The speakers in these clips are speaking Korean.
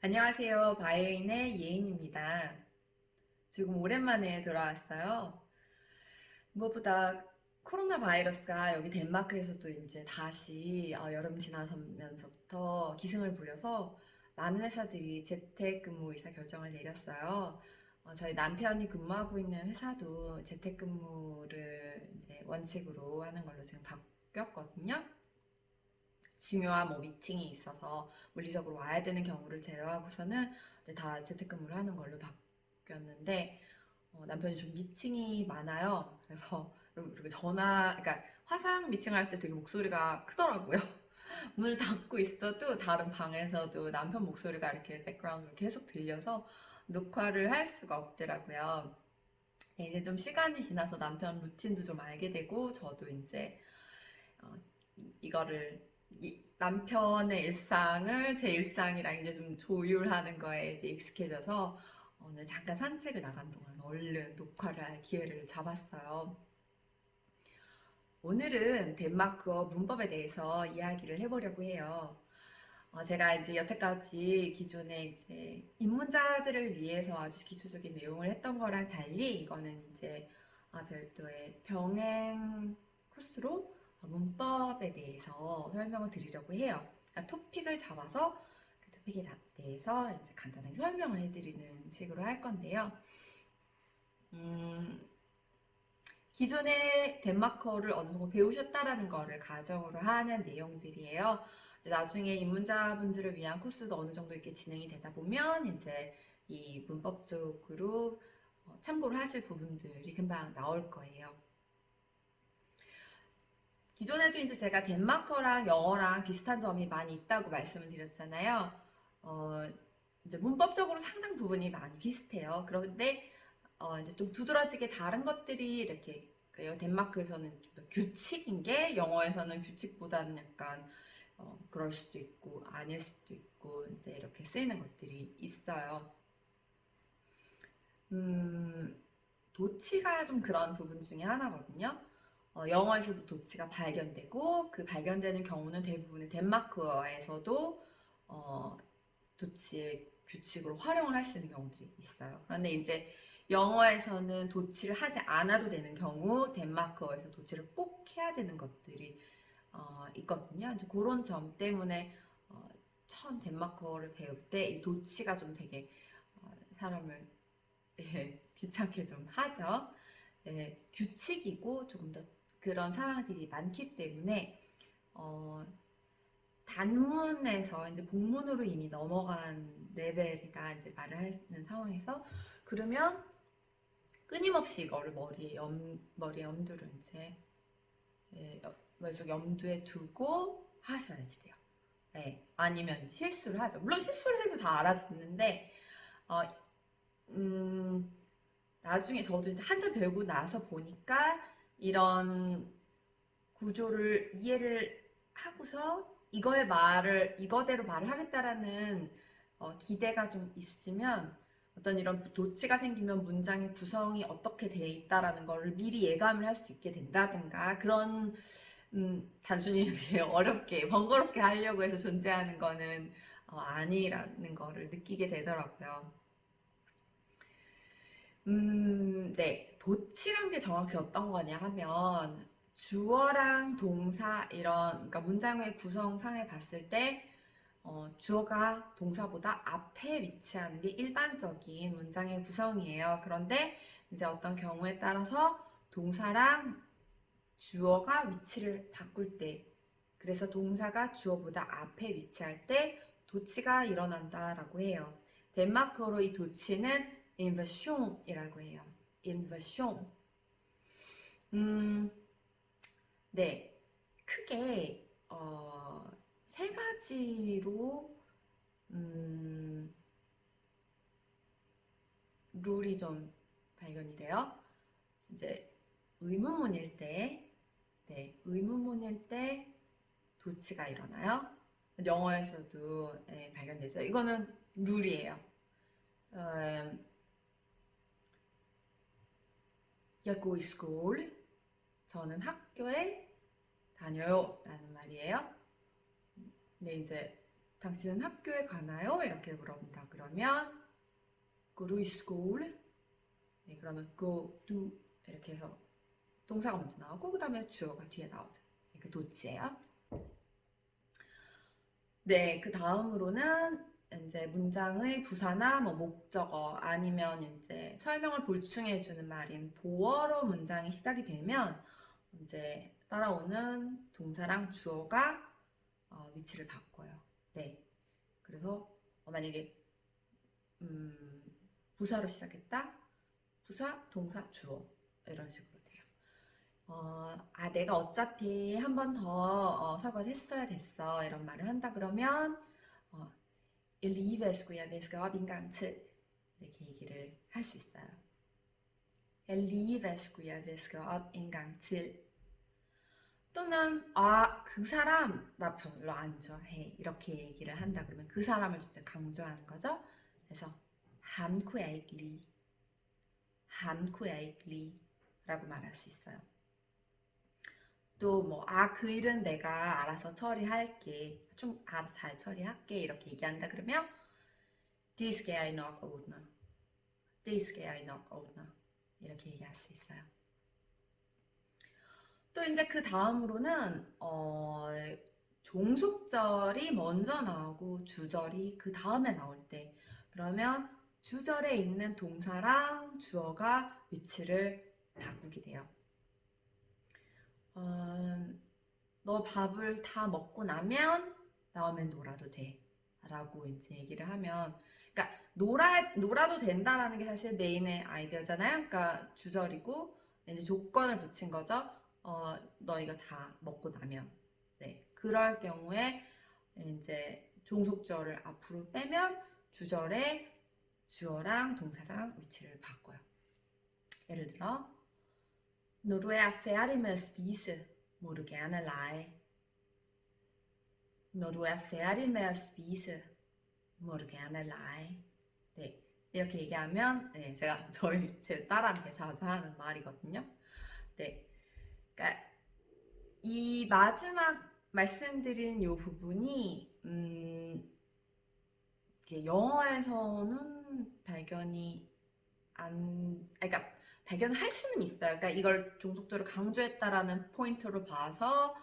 안녕하세요. 바이오인의 예인입니다. 지금 오랜만에 돌아왔어요. 무엇보다 코로나 바이러스가 여기 덴마크에서도 이제 다시 여름 지나서면서부터 기승을 부려서 많은 회사들이 재택근무 의사 결정을 내렸어요. 저희 남편이 근무하고 있는 회사도 재택근무를 이제 원칙으로 하는 걸로 지금 바뀌었거든요. 중요한 뭐 미팅이 있어서 물리적으로 와야 되는 경우를 제외하고서는 이제 다 재택근무를 하는 걸로 바뀌었는데 남편이 좀 미팅이 많아요. 그래서 그리고 그러니까 화상 미팅을 할 때 되게 목소리가 크더라고요. 문을 닫고 있어도 다른 방에서도 남편 목소리가 이렇게 백그라운드로 계속 들려서 녹화를 할 수가 없더라고요. 네, 이제 좀 시간이 지나서 남편 루틴도 좀 알게 되고 저도 이제 어, 이거를 남편의 일상을 제 일상이랑 이제 좀 조율하는 거에 이제 익숙해져서 오늘 잠깐 산책을 나간 동안 얼른 녹화를 할 기회를 잡았어요. 오늘은 덴마크어 문법에 대해서 이야기를 해보려고 해요. 제가 이제 여태까지 기존에 이제 입문자들을 위해서 아주 기초적인 내용을 했던 거랑 달리 이거는 이제 별도의 병행 코스로 문법에 대해서 설명을 드리려고 해요. 그러니까 토픽을 잡아서 그 토픽에 대해서 이제 간단하게 설명을 해드리는 식으로 할 건데요. 음, 기존에 덴마크어를 어느 정도 배우셨다라는 거를 가정으로 하는 내용들이에요. 이제 나중에 입문자분들을 위한 코스도 어느 정도 이렇게 진행이 되다 보면 이제 이 문법적으로 참고를 하실 부분들이 금방 나올 거예요. 기존에도 이제 제가 덴마크어랑 영어랑 비슷한 점이 많이 있다고 말씀을 드렸잖아요. 어, 이제 문법적으로 상당 부분이 많이 비슷해요. 그런데 이제 좀 두드러지게 다른 것들이 이렇게 덴마크에서는 좀 더 규칙인 게 영어에서는 규칙보다는 약간 그럴 수도 있고 아닐 수도 있고 이제 이렇게 쓰이는 것들이 있어요. 음, 도치가 좀 그런 부분 중에 하나거든요. 영어에서도 도치가 발견되고 그 발견되는 경우는 대부분의 덴마크어에서도 어, 도치의 규칙으로 활용을 할 수 있는 경우들이 있어요. 그런데 이제 영어에서는 도치를 하지 않아도 되는 경우, 덴마크어에서 도치를 꼭 해야 되는 것들이 있거든요. 이제 그런 점 때문에 처음 덴마크어를 배울 때 이 도치가 좀 되게 사람을 귀찮게 좀 하죠. 규칙이고 조금 더 그런 상황들이 많기 때문에 어, 단문에서 이제 복문으로 이미 넘어간 레벨이다 이제 말을 하는 상황에서 그러면 끊임없이 이거를 머리에 염두를 이제 머릿속 염두에 두고 하셔야지 돼요. 네, 아니면 실수를 하죠. 물론 실수를 해도 다 알아듣는데 어, 음, 나중에 저도 이제 한참 배우고 나서 보니까 이런 구조를 이해를 하고서 이거대로 말을 하겠다라는 기대가 좀 있으면 어떤 이런 도치가 생기면 문장의 구성이 어떻게 돼 있다라는 거를 미리 예감을 할 수 있게 된다든가 그런 단순히 이렇게 어렵게 번거롭게 하려고 해서 존재하는 거는 아니라는 거를 느끼게 되더라고요. 네. 도치란 게 정확히 어떤 거냐 하면 주어랑 동사 이런 그러니까 문장의 구성상에 봤을 때 주어가 동사보다 앞에 위치하는 게 일반적인 문장의 구성이에요. 그런데 이제 어떤 경우에 따라서 동사랑 주어가 위치를 바꿀 때 그래서 동사가 주어보다 앞에 위치할 때 도치가 일어난다라고 해요. 덴마크어로 이 도치는 인버숑이라고 해요. 인버숑. 음, 네. 크게 세 가지로 음, 룰이 좀 발견이 돼요. 이제 의문문일 때, 네, 의문문일 때 도치가 일어나요. 영어에서도 발견되죠. 이거는 룰이에요. 음, Jag går i skol. 저는 학교에 다녀요. 라는 말이에요. 근데 이제 당신은 학교에 가나요? 이렇게 물어본다. 그러면 Går du i skole? 네, 그러면 go, do 이렇게 해서 동사가 먼저 나오고 그 다음에 주어가 뒤에 나오죠. 이렇게 도치예요. 네, 그 다음으로는 이제 문장의 부사나 뭐 목적어 아니면 이제 설명을 보충해주는 말인 보어로 문장이 시작이 되면 이제 따라오는 동사랑 주어가 위치를 바꿔요. 네, 그래서 만약에 부사로 시작했다, 부사, 동사, 주어 이런 식으로 돼요. 내가 어차피 한 번 더 설거지 했어야 됐어 이런 말을 한다 그러면 Alligevel skulle jeg vaske op en gang til 이렇게 얘기를 할 수 있어요. Alligevel skulle jeg vaske op en gang til 또는 그 사람 나 별로 안 좋아해 이렇게 얘기를 한다 그러면 그 사람을 좀 강조하는 거죠. 그래서 ham kunne jeg ikke lide, ham kunne jeg ikke lide 라고 말할 수 있어요. 또 뭐 그 일은 내가 알아서 처리할게, 좀 알아서 잘 처리할게 이렇게 얘기한다 그러면 det skal jeg nok ordne, det skal jeg nok ordne 이렇게 얘기할 수 있어요. 또 이제 그 다음으로는 종속절이 먼저 나오고 주절이 그 다음에 나올 때 그러면 주절에 있는 동사랑 주어가 위치를 바꾸게 돼요. 너 밥을 다 먹고 나면 나오면 놀아도 돼 라고 이제 얘기를 하면 그러니까 놀아도 된다라는 게 사실 메인의 아이디어잖아요. 그러니까 주절이고 이제 조건을 붙인 거죠. 너희가 다 먹고 나면 네 그럴 경우에 이제 종속절을 앞으로 빼면 주절에 주어랑 동사랑 위치를 바꿔요. 예를 들어 Når du er færdig med at spise, må du gerne lege. Når du er færdig med at spise, må du gerne lege. 네, 이렇게 얘기하면 네, 제가 제 딸한테 자주 하는 말이거든요. 네, 그러니까 이 마지막 말씀드린 이 부분이 영어에서는 그러니까 발견할 수는 있어요. 그러니까 이걸 종속절을 강조했다라는 포인트로 봐서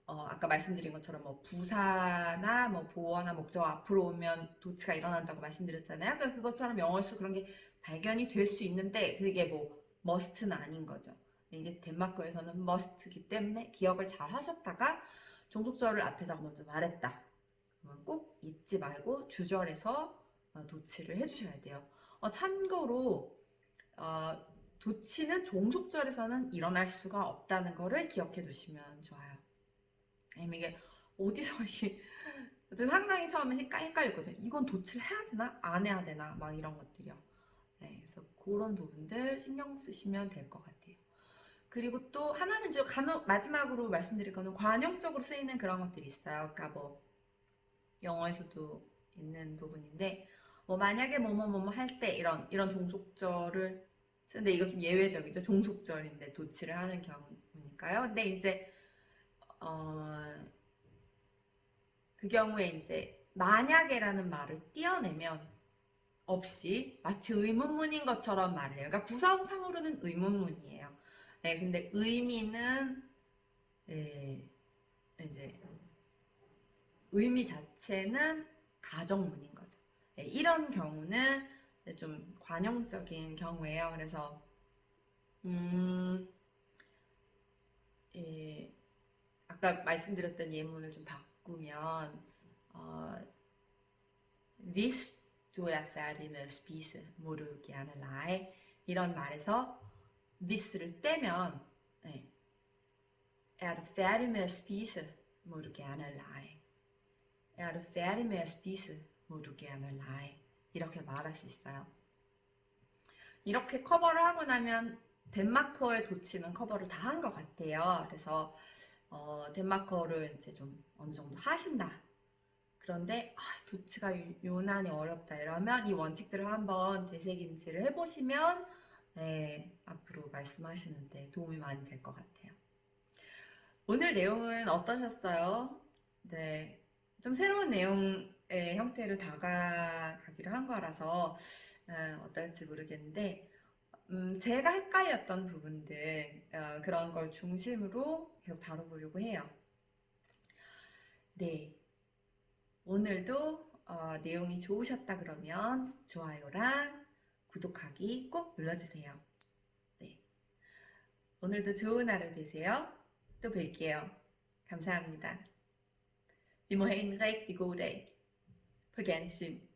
아까 말씀드린 것처럼 뭐 부사나 뭐 보어나 목적 앞으로 오면 도치가 일어난다고 말씀드렸잖아요. 그러니까 그것처럼 영어에서 그런 게 발견이 될 수 있는데 그게 뭐 must는 아닌 거죠. 이제 덴마크에서는 must이기 때문에 기억을 잘 하셨다가 종속절을 앞에다가 먼저 말했다. 그러면 꼭 잊지 말고 주절에서 도치를 해주셔야 돼요. 참고로 도치는 종속절에서는 일어날 수가 없다는 거를 기억해 두시면 좋아요. 이게 어디서 이게 상당히 처음에 헷갈렸거든요. 이건 도치를 해야 되나? 안 해야 되나? 막 이런 것들이요. 네, 그래서 그런 부분들 신경 쓰시면 될 것 같아요. 그리고 또 하나는 이제 마지막으로 말씀드릴 거는 관용적으로 쓰이는 그런 것들이 있어요. 그러니까 뭐 영어에서도 있는 부분인데 뭐 만약에 뭐뭐 할 때 이런 종속절을 쓰는데 이거 좀 예외적이죠. 종속절인데 도치를 하는 경우니까요. 근데 이제 그 경우에 이제 만약에라는 말을 띄어내면 없이 마치 의문문인 것처럼 말을 해요. 그러니까 구성상으로는 의문문이에요. 네, 근데 의미는 이제 의미 자체는 가정문인 거죠. 네, 이런 경우는 좀 관용적인 경우예요. 그래서 아까 말씀드렸던 예문을 좀 바꾸면 Hvis du er færdig med at spise, må du gerne lege. 이런 말에서 vis를 떼면 Er du færdig med at spise, må du gerne lege. Er du færdig med at spise, må du gerne lege. 이렇게 말할 수 있어요. 이렇게 커버를 하고 나면 덴마크어의 도치는 커버를 다 한 것 같아요. 그래서 덴마크어를 이제 좀 어느 정도 하신다. 그런데 도치가 유난히 어렵다 이러면 이 원칙들을 한번 되새김질을 해보시면 앞으로 말씀하시는데 도움이 많이 될 것 같아요. 오늘 내용은 어떠셨어요? 네, 좀 새로운 내용 형태로 다가가기로 한 거라서 어떨지 모르겠는데 제가 헷갈렸던 부분들 그런 걸 중심으로 계속 다뤄보려고 해요. 네, 오늘도 내용이 좋으셨다 그러면 좋아요랑 구독하기 꼭 눌러주세요. 네, 오늘도 좋은 하루 되세요. 또 뵐게요. 감사합니다. Vi må have en rigtig god dag. På gensyn.